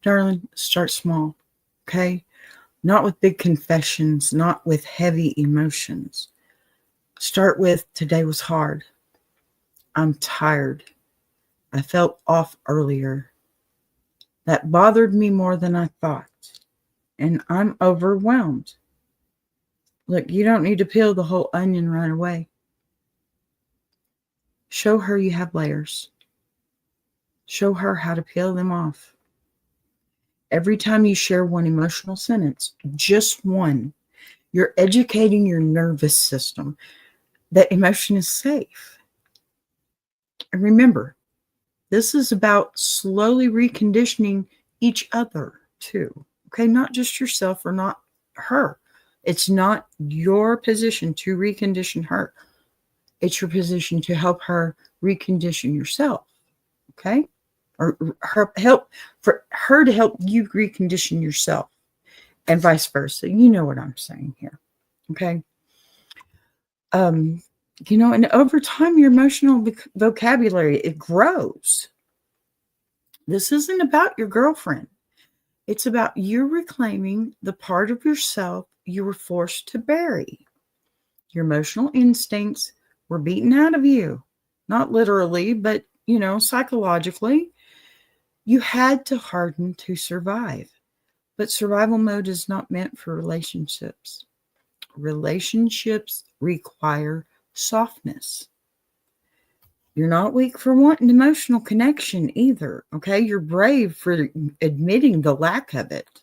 Darling, start small, okay? Not with big confessions, not with heavy emotions. Start with, today was hard. I'm tired. I felt off earlier. That bothered me more than I thought. And I'm overwhelmed. Look, you don't need to peel the whole onion right away. Show her you have layers. Show her how to peel them off. Every time you share one emotional sentence, just one, you're educating your nervous system that emotion is safe. And remember, this is about slowly reconditioning each other too. Okay, not just yourself or not her. It's not your position to recondition her. It's your position to help her recondition yourself. Okay? Or help for her to help you recondition yourself, and vice versa. You know what I'm saying here. Okay? And over time, your emotional vocabulary, it grows. This isn't about your girlfriend. It's about you reclaiming the part of yourself you were forced to bury. Your emotional instincts were beaten out of you. Not literally, but, psychologically. You had to harden to survive. But survival mode is not meant for relationships. Relationships require softness. You're not weak for wanting emotional connection either, okay? You're brave for admitting the lack of it.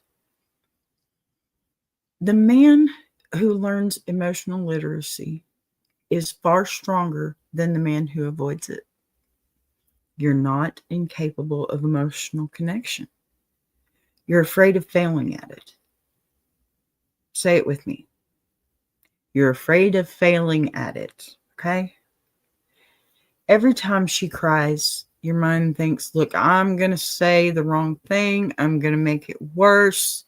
The man who learns emotional literacy is far stronger than the man who avoids it. You're not incapable of emotional connection. You're afraid of failing at it. Say it with me. You're afraid of failing at it, okay? Every time she cries, your mind thinks, look, I'm going to say the wrong thing. I'm going to make it worse.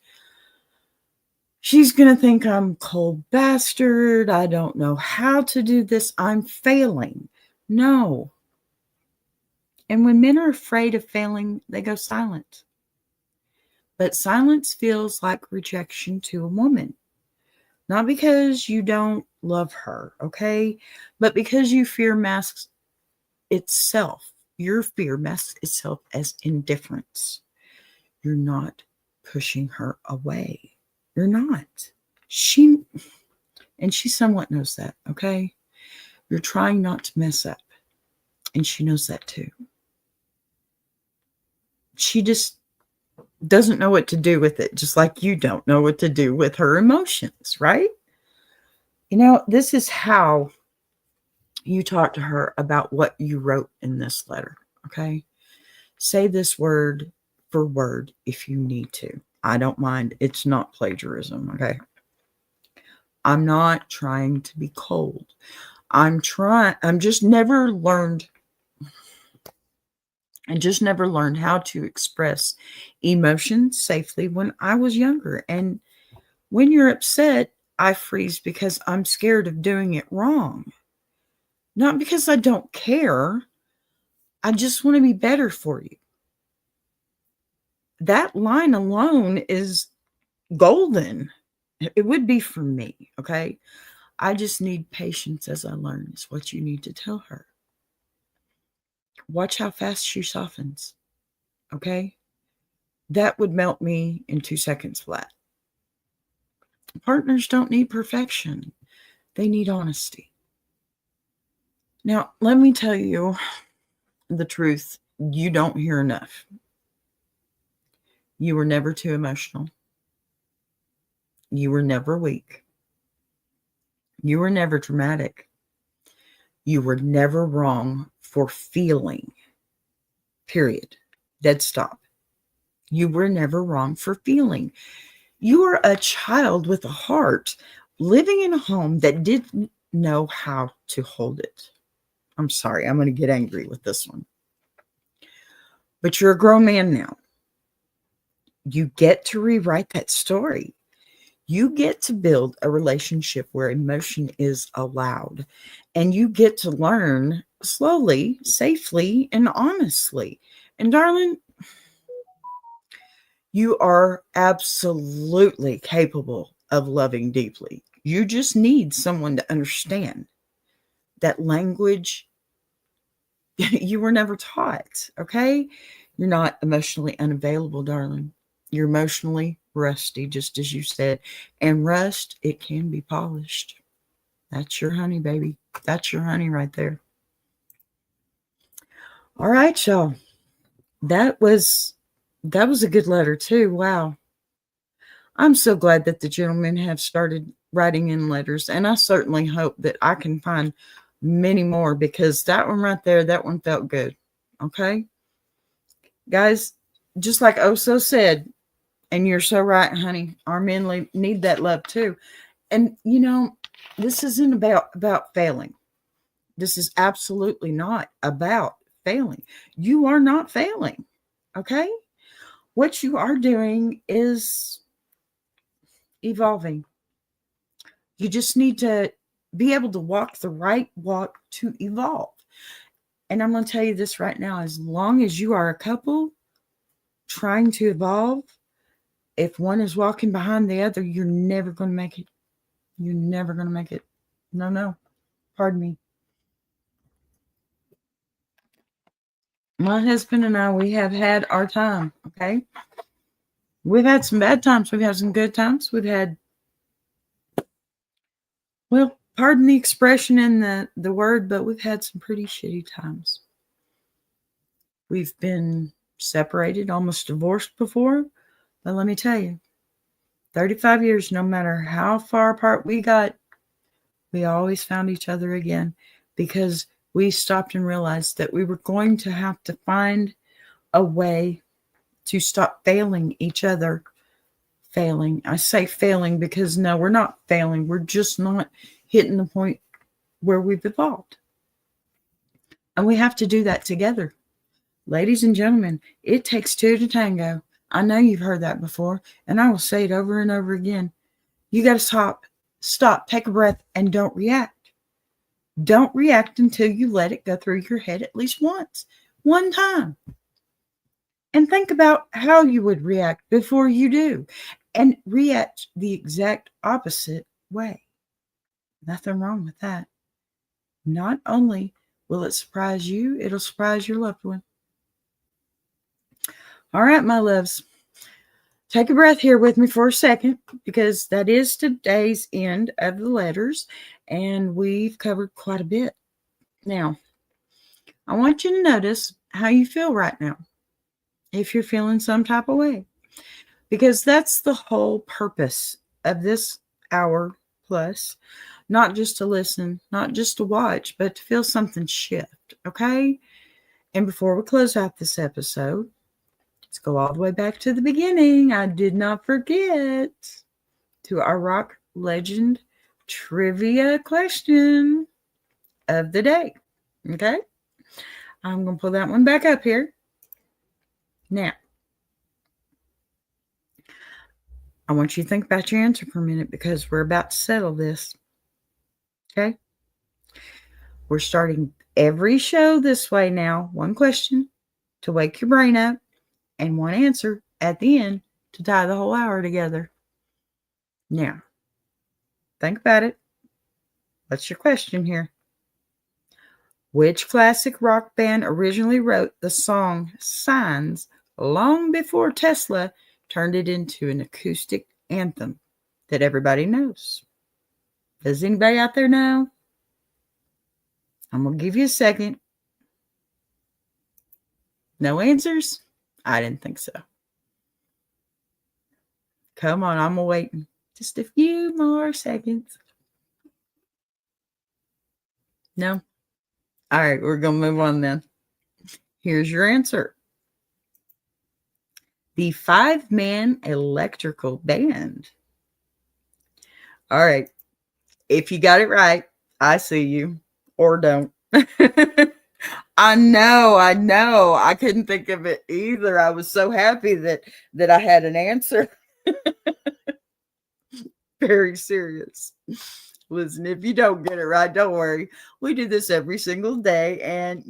She's going to think I'm a cold bastard. I don't know how to do this. I'm failing. No. And when men are afraid of failing, they go silent. But silence feels like rejection to a woman. Not because you don't love her, okay? But because you fear masks itself. Your fear masks itself as indifference. You're not pushing her away. You're not. She somewhat knows that, okay? You're trying not to mess up. And she knows that too. She just doesn't know what to do with it, just like you don't know what to do with her emotions, right? This is how you talk to her about what you wrote in this letter, okay? Say this word for word if you need to. I don't mind. It's not plagiarism, okay? I'm not trying to be cold. I'm just never learned how to express emotions safely when I was younger. And when you're upset, I freeze because I'm scared of doing it wrong. Not because I don't care. I just want to be better for you. That line alone is golden. It would be for me, okay? I just need patience as I learn, is what you need to tell her. Watch how fast she softens, okay? That would melt me in 2 seconds flat. Partners don't need perfection. They need honesty. Now, let me tell you the truth. You don't hear enough. You were never too emotional. You were never weak. You were never dramatic. You were never wrong for feeling. Period. Dead stop. You were never wrong for feeling. You were a child with a heart living in a home that didn't know how to hold it. I'm sorry, I'm going to get angry with this one. But you're a grown man now. You get to rewrite that story. You get to build a relationship where emotion is allowed. And you get to learn slowly, safely, and honestly. And darling, you are absolutely capable of loving deeply. You just need someone to understand that language you were never taught, okay? You're not emotionally unavailable, darling. You're emotionally rusty, just as you said. And rust, it can be polished. That's your honey, baby. That's your honey right there. All right, y'all. That was a good letter too. Wow. I'm so glad that the gentlemen have started writing in letters, and I certainly hope that I can find many more, because that one right there, that one felt good. Okay? Guys, just like Oso said, and you're so right, honey, our men need that love too. And, you know, this isn't about failing. This is absolutely not about failing. You are not failing. Okay? What you are doing is evolving. You just need to be able to walk the right walk to evolve. And I'm going to tell you this right now, as long as you are a couple trying to evolve, if one is walking behind the other, you're never going to make it. You're never going to make it. No. Pardon me. My husband and I, we have had our time, okay? We've had some bad times. We've had some good times. We've had, well, pardon the expression and the word, but we've had some pretty shitty times. We've been separated, almost divorced before. But let me tell you, 35 years, no matter how far apart we got, we always found each other again, because we stopped and realized that we were going to have to find a way to stop failing each other. Failing. I say failing because no, we're not failing. We're just not hitting the point where we've evolved. And we have to do that together. Ladies and gentlemen, it takes two to tango. I know you've heard that before, and I will say it over and over again. You got to stop, take a breath, and don't react. Don't react until you let it go through your head at least once, one time. And think about how you would react before you do, and react the exact opposite way. Nothing wrong with that. Not only will it surprise you, it'll surprise your loved one. All right, my loves. Take a breath here with me for a second, because that is today's end of the letters, and we've covered quite a bit. Now, I want you to notice how you feel right now, if you're feeling some type of way, because that's the whole purpose of this hour plus. Not just to listen, not just to watch, but to feel something shift, okay? And before we close out this episode, let's go all the way back to the beginning. I did not forget to our rock legend trivia question of the day. Okay? I'm going to pull that one back up here. Now, I want you to think about your answer for a minute, because we're about to settle this. Okay? We're starting every show this way now. One question to wake your brain up, and one answer at the end to tie the whole hour together. Now, think about it. What's your question here? Which classic rock band originally wrote the song Signs long before Tesla turned it into an acoustic anthem that everybody knows? Does anybody out there know? I'm going to give you a second. No answers? I didn't think so. Come on, I'm waiting. Just a few more seconds. No? All right, we're going to move on then. Here's your answer. The 5-man electrical band. All right. If you got it right, I see you. Or don't. I know. I couldn't think of it either. I was so happy that I had an answer. Very serious. Listen, if you don't get it right, don't worry. We do this every single day. And,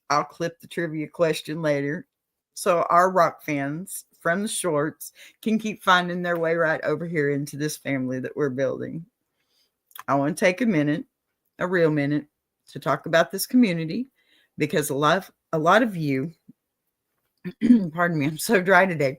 I'll clip the trivia question later. So our rock fans from the shorts can keep finding their way right over here into this family that we're building. I want to take a real minute, to talk about this community, because a lot of you, pardon me, I'm so dry today,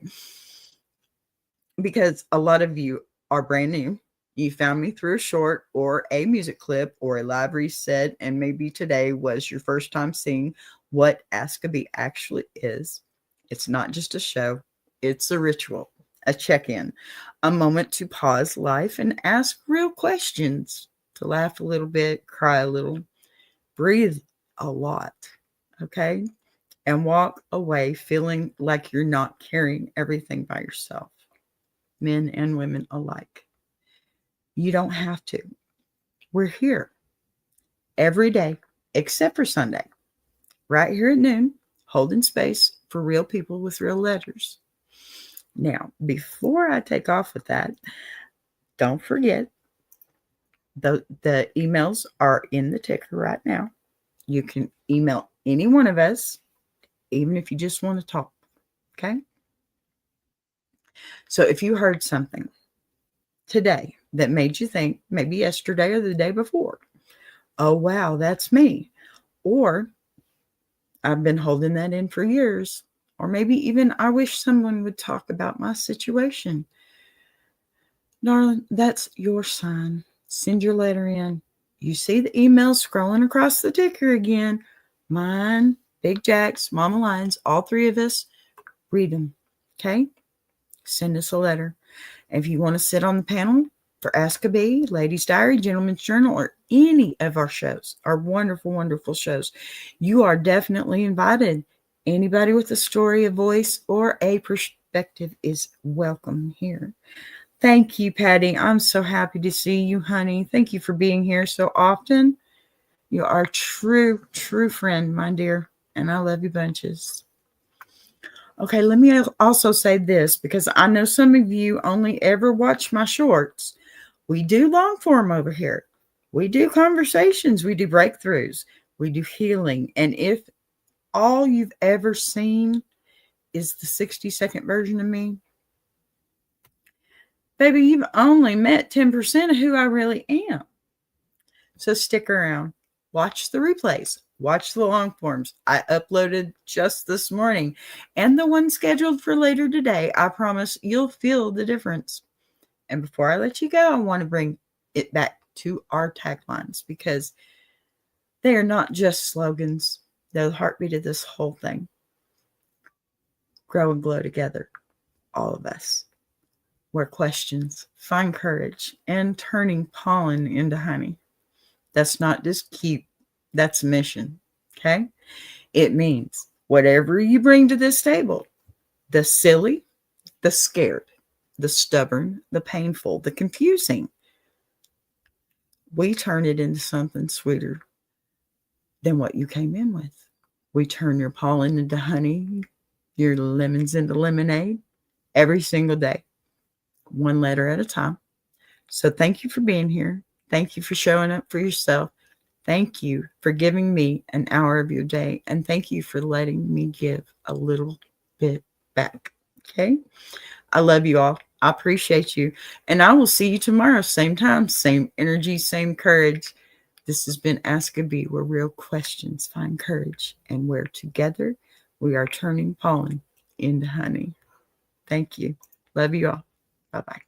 because a lot of you are brand new. You found me through a short or a music clip or a live reset, and maybe today was your first time seeing what AskABee actually is. It's not just a show. It's a ritual, a check-in, a moment to pause life and ask real questions, to laugh a little bit, cry a little, breathe a lot, okay? And walk away feeling like you're not carrying everything by yourself, men and women alike. You don't have to. We're here every day, except for Sunday, right here at noon, holding space for real people with real letters. Now, before I take off with that, don't forget, the emails are in the ticker right now. You can email any one of us, even if you just want to talk, okay? So if you heard something today that made you think, maybe yesterday or the day before, oh, wow, that's me. Or I've been holding that in for years. Or maybe even I wish someone would talk about my situation. Darling, that's your sign. Send your letter in. You see the email scrolling across the ticker again. Mine, Big Jack's, Mama Lion's, all three of us. Read them, okay? Send us a letter. If you want to sit on the panel for AskABee, Ladies Diary, Gentleman's Journal, or any of our shows, our wonderful, wonderful shows, you are definitely invited. Anybody with a story, a voice, or a perspective is welcome here. Thank you, Patty. I'm so happy to see you, honey. Thank you for being here so often. You are a true, true friend, my dear, and I love you bunches. Okay, let me also say this, because I know some of you only ever watch my shorts. We do long form over here. We do conversations. We do breakthroughs. We do healing. And if all you've ever seen is the 60-second version of me, baby, you've only met 10% of who I really am. So stick around. Watch the replays. Watch the long forms. I uploaded just this morning, and the one scheduled for later today. I promise you'll feel the difference. And before I let you go, I want to bring it back to our taglines, because they are not just slogans. They're the heartbeat of this whole thing. Grow and glow together, all of us. Where questions find courage, and turning pollen into honey. That's not just cute. That's mission. Okay? It means whatever you bring to this table, the silly, the scared, the stubborn, the painful, the confusing, we turn it into something sweeter than what you came in with. We turn your pollen into honey, your lemons into lemonade every single day, one letter at a time. So thank you for being here. Thank you for showing up for yourself. Thank you for giving me an hour of your day. And thank you for letting me give a little bit back. Okay. I love you all. I appreciate you. And I will see you tomorrow. Same time, same energy, same courage. This has been AskABee, where real questions find courage and where together we are turning pollen into honey. Thank you. Love you all. Bye-bye.